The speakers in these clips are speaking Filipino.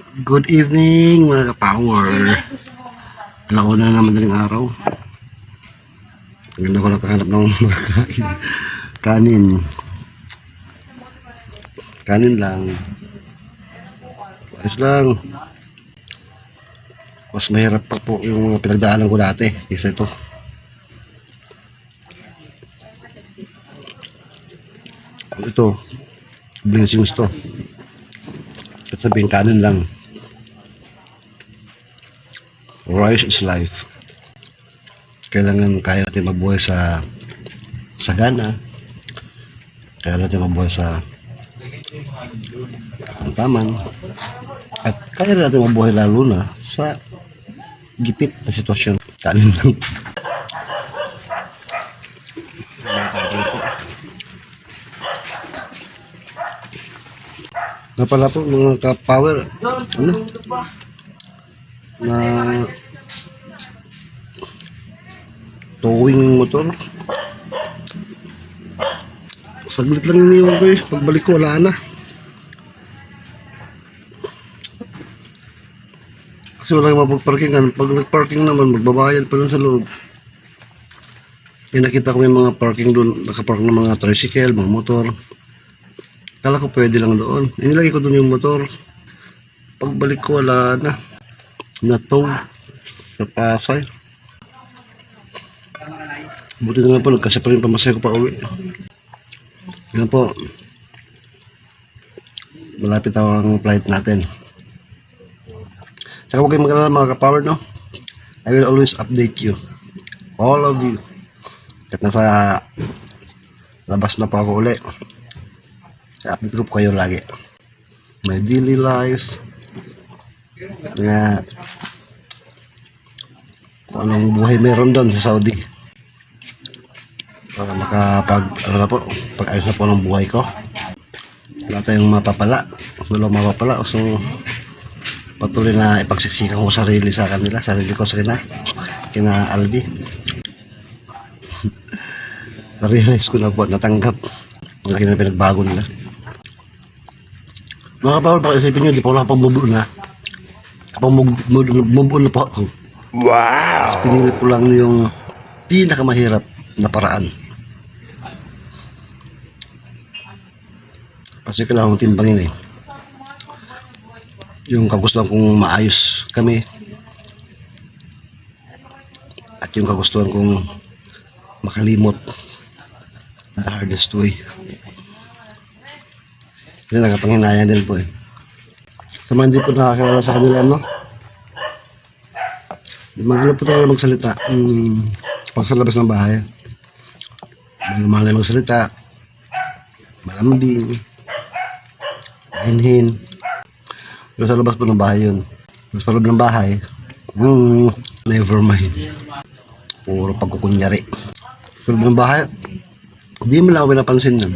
Good evening mga ka-power. Alauna na naman daling araw. Ganda ko nakahanap ng makakain. Kanin. Kanin lang. Ayos lang. Mas mahirap pa po yung pinagdaanan ko dati kaysa ito. Ito, blessings to. At sabihin kanin lang. Rice is life. Kailangan kaya natin mabuhay sa sagana. Kaya natin mabuhay sa tamtaman. At kaya natin mabuhay lalo na sa gipit na sitwasyon. Kanin lang. Na pala po mga ka-power. Ano? Na towing motor. Saglit lang iniwan ko eh. Pagbalik ko wala na. Kasi wala yung mapag-parkingan. Pag nag-parking naman, magbabayad pa dun sa loob. May nakita ko may mga parking dun. Nakapark ng mga tricycle, mga motor. Kala ko pwede lang doon. Inilagay ko dun yung motor. Pagbalik ko wala na. Na-tow sa Pasay. Buti na lang po, nagkasya pa rin pamasahe ko pa uwi. Yan po. Malapit ang flight natin. Tsaka huwag kayong mag-alala mga ka-power, no? I will always update you. All of you. Kahit nasa labas na pa ako uli. I-update ko po kayo lagi. My daily life. Nga kung anong buhay meron doon sa Saudi para pag-ayos na po ng buhay ko. Wala tayong mapapala, so patuloy na ipagsiksikan ko sarili sa kanila, sarili ko sa kina Albi. Na-realize ko na po, natanggap ang laki na pinagbago nila. Mga kapawal, baka isipin nyo, di pa wala pang move on na. Kapag move on na po ako. Wow! Pinili ko lang yung pinakamahirap na paraan. Kasi kailangan kong timbangin eh. Yung kagustuhan kong maayos kami. At yung kagustuhan kong makalimot. The hardest way. Kasi nakapanghinayan din po eh. Sa mga hindi po nakakilala sa kanila, no? Magano po tayo magsalita pag sa labas ng bahay. Malay magsalita, malambing, hinhin. Pero sa labas po ng bahay yun. Mas sa loob ng bahay, never mind. Puro pagkukunyari. Sa loob ng bahay, hindi mo lang ako pinapansin yan.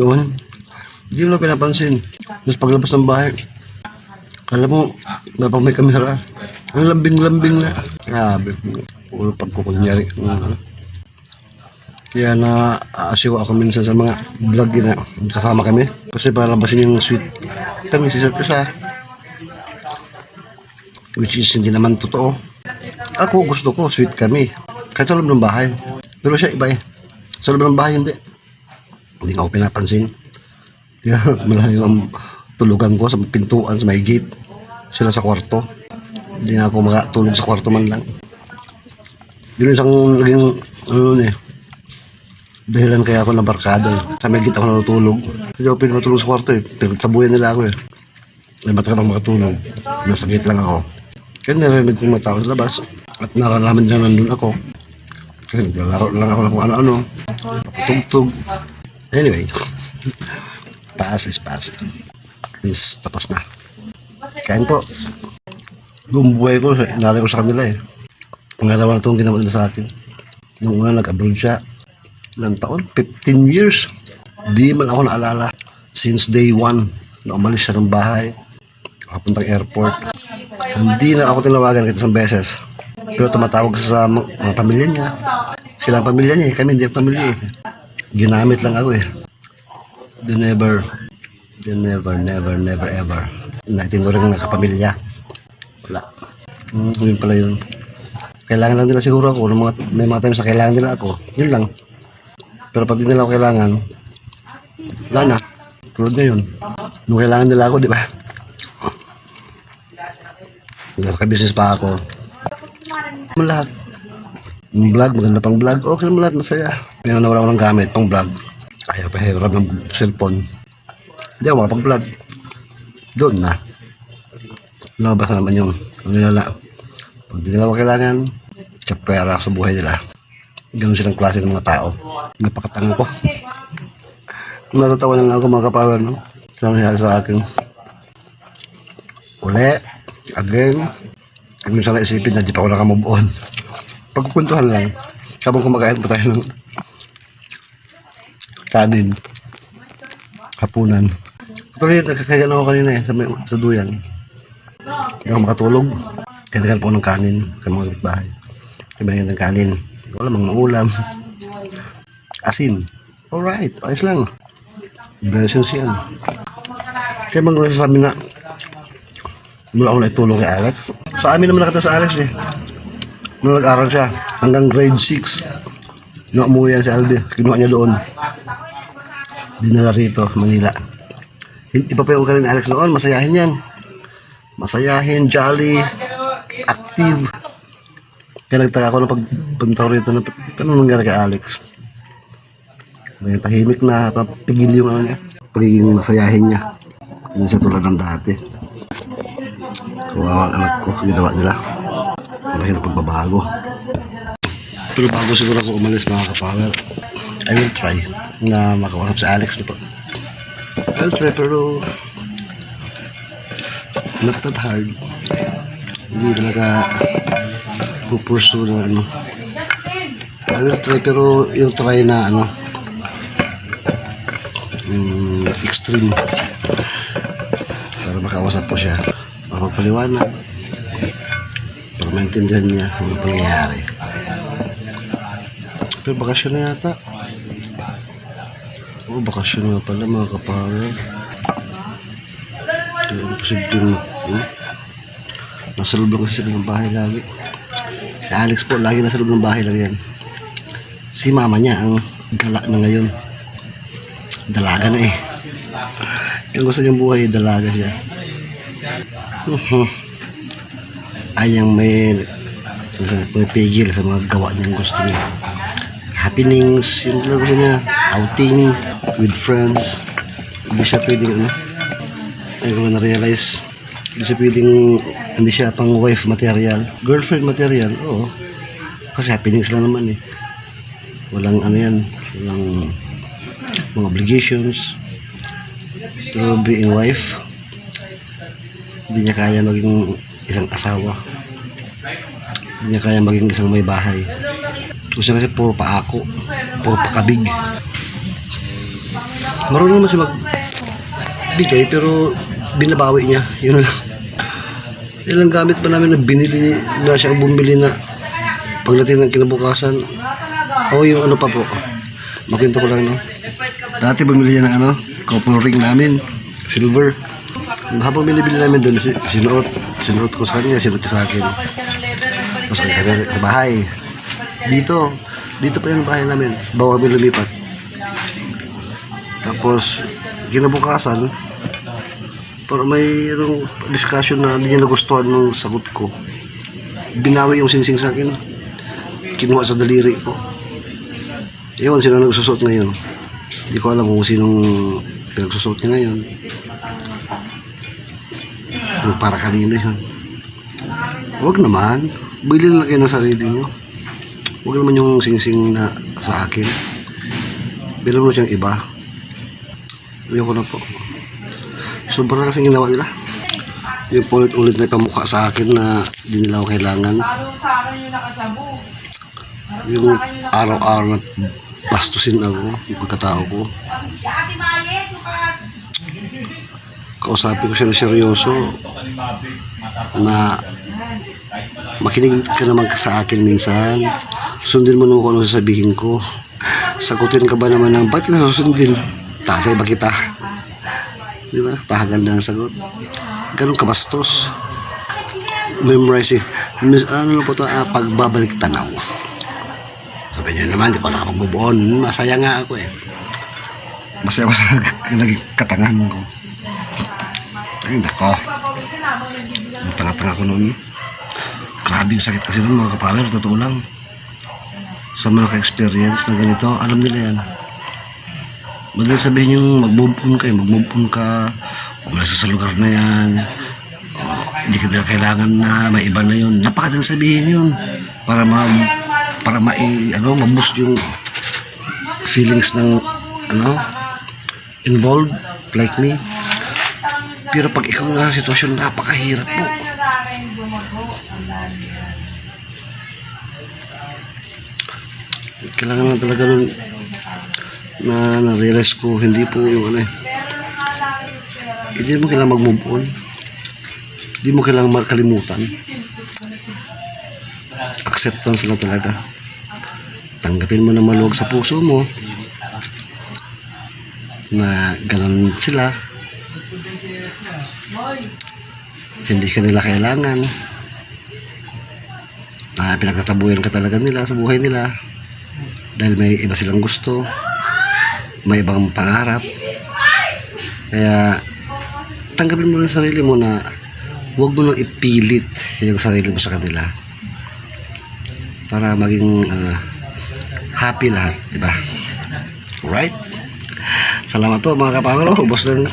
Noon, hindi mo lang pinapansin. Mas paglabas ng bahay, kala mo, napag may kamera, ang lambing-lambing na. Grabe, puro pagkukunyari. Kaya na-aasiwa ako minsan sa mga vlog na kasama kami. Kasi palabasin yung sweet kami sa isa't isa. Which is hindi naman totoo. Ako gusto ko sweet kami. Kahit sa loob ng bahay. Pero siya iba eh. Sa loob ng bahay hindi. Hindi ako pinapansin. Kaya malayo ang tulugan ko sa pintuan, sa may gate. Sila sa kwarto. Hindi na ako makatulog sa kwarto man lang. Yun isang naging dahilan kaya ako nabarkada eh. Sa may gate ako natutulog. Kasi ako pwede matulog sa kwarto eh. Pinagtabuyan nila ako eh. Ay matagal ako makatulog. Nasa gate lang ako. Kaya narinig kong mga tao sa labas. At naralaman nila nandun ako. Kasi naglalaro lang ako ng kung ano-ano. Papatugtog. Anyway. Past is past. At least tapos na. Kain po. Buong buhay ko, inalay ko sa kanila eh. Pangalawa na itong ginawa nila sa akin. Nung una nag-abroad siya. Ilang taon? 15 years. Di man ako naalala. Since day 1, na umalis siya ng bahay. Papuntang airport. Hindi na ako tinawagan kahit isang beses. Pero tumatawag sa mga pamilya niya. Sila ang pamilya niya eh. Kami hindi ang pamilya eh. Ginamit lang ako eh. They never, never ever Naitinuring ng kapamilya. Wala. Yun pala yun. Kailangan lang nila siguro ako. May mga times na kailangan nila ako. Yun lang. Pero pag di nila ako kailangan, wala na. Tulad na yun. Nung kailangan nila ako, di ba? Naka-business pa ako. Lahat. Yung vlog, maganda pang vlog. Okay naman lahat, masaya. May nawala ko ng gamit pang vlog. Ayaw pa hirap ng cellphone. Hindi ako makapag-vlog. Doon na. Lumabas na naman yung nilala. Pag di nila ako kailangan, tsapera sa buhay nila. Ganun silang klase ng mga tao. Napakatanga ko. Natatawa na lang ako mga kapower, no? Saan nangyari sa akin? Uli. Again. Huwag nyo sana isipin na di pa ako nakamove on. Pagkukuntuhan lang. Habang kumakain pa tayo ng kanin. Hapunan. Pero yun, nagkakayan ako kanina sa duyan. Hindi ako makatulog. Kaya nagkaroon po ng kanin sa mga bahay. Kaya ng kanin. Wala mang ulam. Asin. Alright, ayos lang. Blessings yan. Kaya mga nasasabi na mula ako naitulong kay Alex. Sa amin naman nakita sa Alex eh. Nung nag-aral siya, hanggang grade 6. Nung umuwi yan si Albi, kinuha niya doon. Dinala rito, Manila. Iba pa yung ugali ni Alex noon, masayahin yan. Masayahin, jolly, active. Kaya nagtaka ako na pagpunta ko rito, tanong nangyari kay Alex. Naging tahimik na, pigil yung ano niya. Pagiging masayahin niya. Hindi siya tulad ng dati. Kawawa ang anak ko, ginawa nila. Laki ng pagbabago. Pero bago siguro ako umalis mga kapower, I will try na makausap si Alex na po. I will try pero not that hard. Hindi talaga pupursue na ano. I will try pero yung try na ano extreme para makausap po siya, makapagpaliwanag para maintindihan niya ang pangyayari. Pero bakasyon na yata. Bakasyon nga pala mga kapower. Kaya imposible nasa loob lang kasi sila ng bahay lagi. Si Alex po lagi nasa loob ng bahay lang yan. Si mama niya ang gala na ngayon. Dalaga na eh. Yung gusto niyang buhay, dalaga siya. Ayang may pigil sa mga gawa niyang gusto niya. Happenings, yun lang gusto niya. Outing with friends. Hindi siya pwedeng ano. Ayun ko lang na-realize. Hindi siya pwedeng, hindi siya pang wife material. Girlfriend material, oo. Kasi happenings lang naman eh. Walang ano yan. Walang mga obligations. Pero being wife, hindi niya kaya maging isang asawa. Hindi niya kaya maging isang may bahay. Kasi puro pa ako, puro pa kabig. Marunong naman siya magbigay pero binabawi niya. Yun lang. Ilang gamit pa namin na binili na siya bumili na pagdating ng kinabukasan. O yung ano pa po. Makwento ko lang no. Dati bumili niya ng ano, couple ring namin, silver. Habang binibili namin doon, sinuot ko sa kanya, sinuot ko sa akin. Tapos kaya sa bahay. Dito pa yung bahay namin bago kami lumipat. Tapos kinabukasan pero mayroong discussion na hindi niya nagustuhan ng sagot ko. Binawi yung singsing sa akin, kinuha sa daliri ko. Ewan sino nagsusot ngayon, hindi ko alam kung sinong pinagsusot niya ngayon, yung para kanino yun. Huwag naman, bili lang kayo ng sarili niyo. Huwag naman yung singsing na sa akin. Bilang mo siyang iba. Ayoko na po. Sobrang kasing ginawa nila. Yung ulit-ulit na ipamukha sa akin na di nila ako kailangan. Yung araw-araw na bastusin ako, yung pagkatao ko. Kausapin ko siya na seryoso na makinig ka naman sa akin minsan. Sundin mo naman kung ano sasabihin ko. Sagutin ka ba naman ng, ba't ka susundin? Tatay ba kita? Di ba? Pahaganda ang sagot. ganun kabastos. Memorizing. Ano lang po ito, pagbabalik tanaw. Sabi niya naman, di pa nakapag-move on. Masaya nga ako eh. Masaya ako sa naging katangan ko. Ay, nako. Ang tanga-tanga ko noon. Grabe yung sakit kasi noon mga kapower, totoo lang. Sa mga ka-experience na ganito, alam nila yan. Madali sabihin yung mag-move on ka, umalis sa lugar na yan, hindi ka nila kailangan na may iba na yun. Napakadali sabihin yun para ma-boost yung feelings ng involved like me. Pero pag ikaw na sitwasyon, napakahirap po. Kailangan na talaga nun na na-realize ko, hindi po yung hindi mo kailangan mag-move on. Hindi mo kailangan makalimutan. Acceptance lang talaga. Tanggapin mo na maluwag sa puso mo na ganun sila. Hindi ka nila kailangan. Pinagtatabuyan ka talaga nila sa buhay nila dahil may iba silang gusto, may ibang pangarap. Kaya tanggapin mo rin sarili mo na huwag mo nang ipilit yung sarili mo sa kanila para maging happy lahat, diba? Right? Salamat po mga kapower. Ubos ng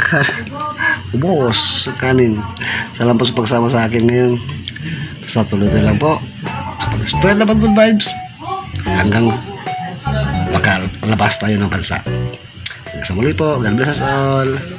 kanin. Salamat po sa pagsama sa akin ngayon. Basta tuloy-tuloy lang po. Spread naman good vibes hanggang makalabas tayo ng bansa. Hanggang sa muli po. God bless us all.